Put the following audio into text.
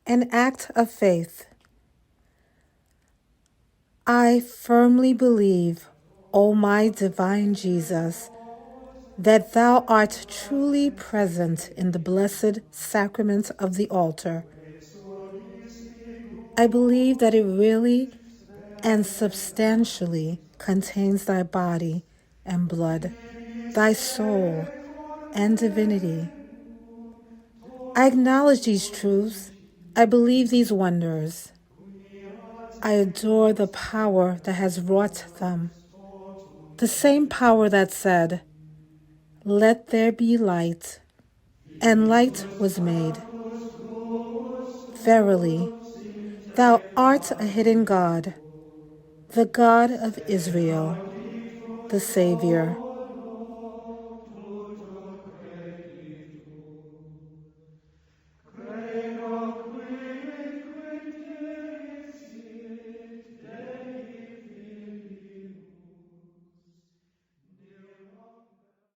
An act of faith. I firmly believe, O my divine Jesus, that thou art truly present in the blessed sacrament of the altar. I believe that it really and substantially contains thy body and blood, thy soul and divinity. I acknowledge these truths. I believe these wonders. I adore the power that has wrought them, the same power that said, "Let there be light," and light was made. Verily, thou art a hidden God, the God of Israel, the Savior,